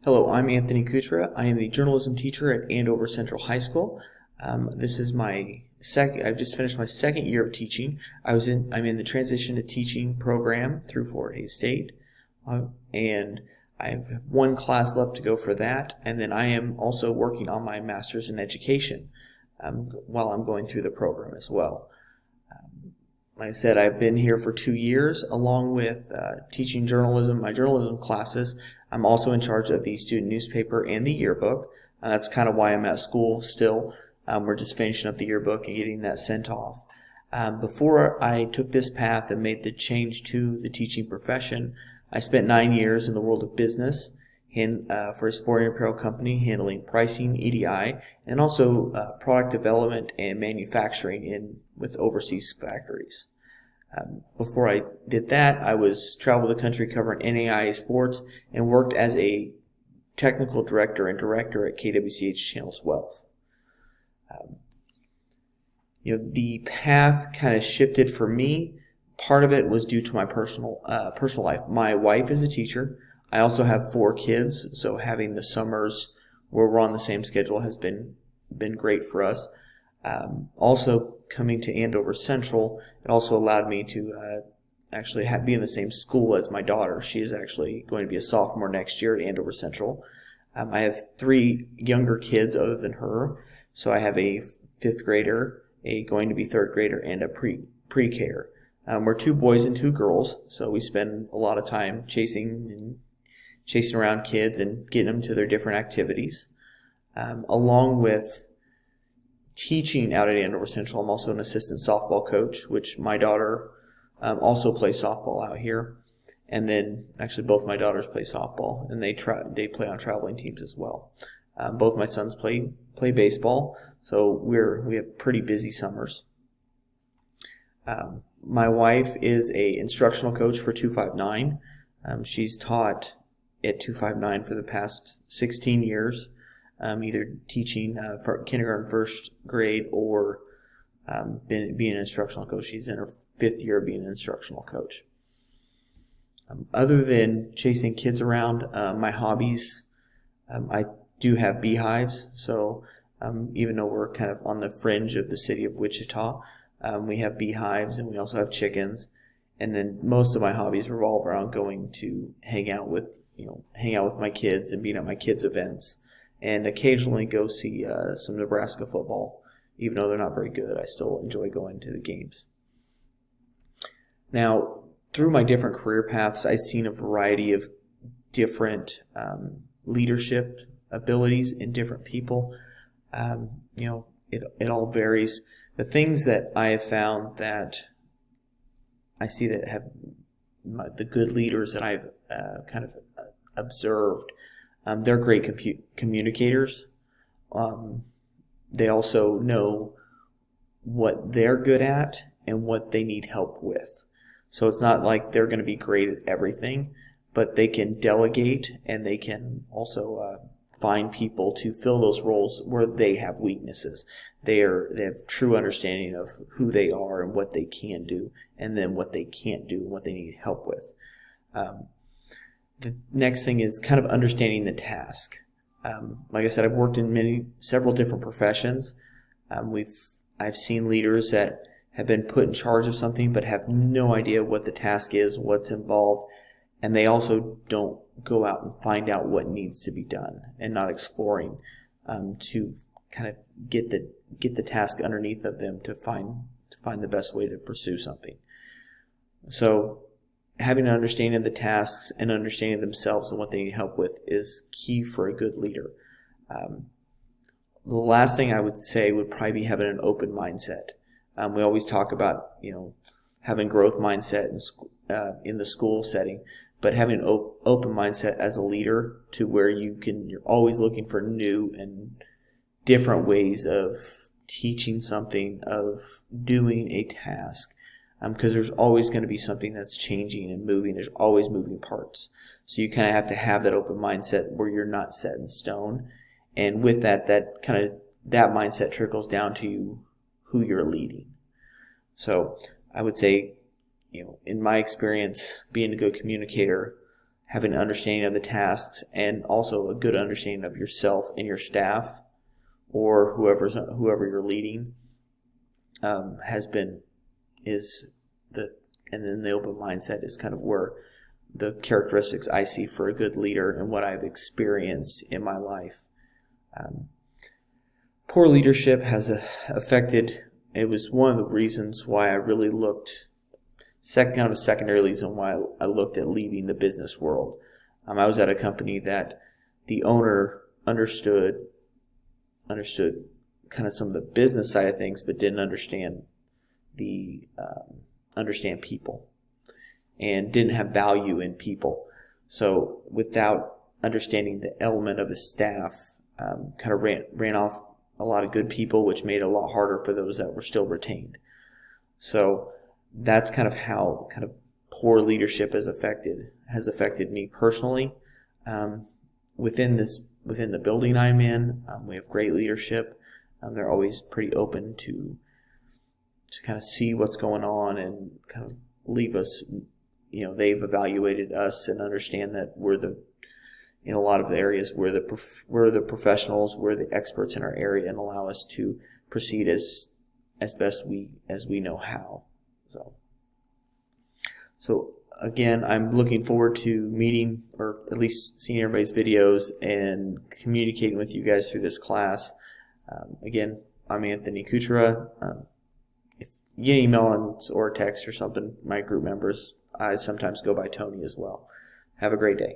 Hello, I'm Anthony Kuchera. I am the journalism teacher at Andover Central High School. This is my second. I've just finished my second year of teaching. I'm in the transition to teaching program through Fort Hays State, and I have one class left to go for that. And then I am also working on my master's in education while I'm going through the program as well. Like I said, I've been here for 2 years, along with teaching journalism, my journalism classes. I'm also in charge of the student newspaper and the yearbook. That's kind of why I'm at school still. We're just finishing up the yearbook and getting that sent off. Before I took this path and made the change to the teaching profession, I spent 9 years in the world of business for a sporting apparel company, handling pricing, EDI, and also product development and manufacturing with overseas factories. Before I did that, I traveled the country covering NAIA sports and worked as a technical director and director at KWCH Channel 12. The path kind of shifted for me. Part of it was due to my personal life. My wife is a teacher. I also have 4 kids, so having the summers where we're on the same schedule has been great for us. Also, coming to Andover Central, it also allowed me to actually be in the same school as my daughter. She is actually going to be a sophomore next year at Andover Central. I have 3 younger kids other than her, so I have a 5th grader, a going to be 3rd grader, and a pre-care. We're 2 boys and 2 girls, so we spend a lot of time chasing around kids and getting them to their different activities. Along with teaching out at Andover Central, I'm also an assistant softball coach, which my daughter also plays softball out here. And then actually both my daughters play softball, and they play on traveling teams as well. Both my sons play baseball, so we have pretty busy summers. My wife is a instructional coach for 259. She's taught at 259 for the past 16 years, either teaching for kindergarten, 1st grade, or being an instructional coach. She's in her 5th year of being an instructional coach. Other than chasing kids around, my hobbies, I do have beehives. So even though we're kind of on the fringe of the city of Wichita, we have beehives, and we also have chickens. And then most of my hobbies revolve around going to hang out with my kids and being at my kids' events, and occasionally go see some Nebraska football. Even though they're not very good, I still enjoy going to the games. Now, through my different career paths, I've seen a variety of different leadership abilities in different people. It all varies. The things that I have found that I see that have the good leaders that I've kind of observed, they're great communicators. They also know what they're good at and what they need help with. So it's not like they're going to be great at everything, but they can delegate, and they can also find people to fill those roles where they have weaknesses. They have true understanding of who they are and what they can do, and then what they can't do and what they need help with. The next thing is kind of understanding the task. Like I said, I've worked in several different professions. I've seen leaders that have been put in charge of something but have no idea what the task is, what's involved, and they also don't go out and find out what needs to be done, and not exploring to kind of get the task underneath of them to find the best way to pursue something. So having an understanding of the tasks and understanding themselves and what they need help with is key for a good leader. The last thing I would say would probably be having an open mindset. We always talk about having growth mindset in the school setting, but having an open mindset as a leader to where you're always looking for new and different ways of teaching something, of doing a task, because there's always going to be something that's changing and moving. There's always moving parts. So you kind of have to have that open mindset where you're not set in stone. And with that mindset trickles down to who you're leading. So I would say, in my experience, being a good communicator, having an understanding of the tasks, and also a good understanding of yourself and your staff, or whoever you're leading, and then the open mindset is kind of where the characteristics I see for a good leader and what I've experienced in my life. Poor leadership has affected. It was one of the reasons why I really looked. Kind of a secondary reason why I looked at leaving the business world. I was at a company that the owner understood kind of some of the business side of things, but didn't understand people, and didn't have value in people. So without understanding the element of his staff, kind of ran off a lot of good people, which made it a lot harder for those that were still retained. So that's kind of how kind of poor leadership has affected me personally. Within the building I'm in, we have great leadership. They're always pretty open to kind of see what's going on and kind of leave us. They've evaluated us and understand that in a lot of the areas we're the professionals, we're the experts in our area, and allow us to proceed as best as we know how. So again, I'm looking forward to meeting, or at least seeing everybody's videos and communicating with you guys through this class. Again, I'm Anthony Kuchera. If you get an email or text or something, my group members, I sometimes go by Tony as well. Have a great day.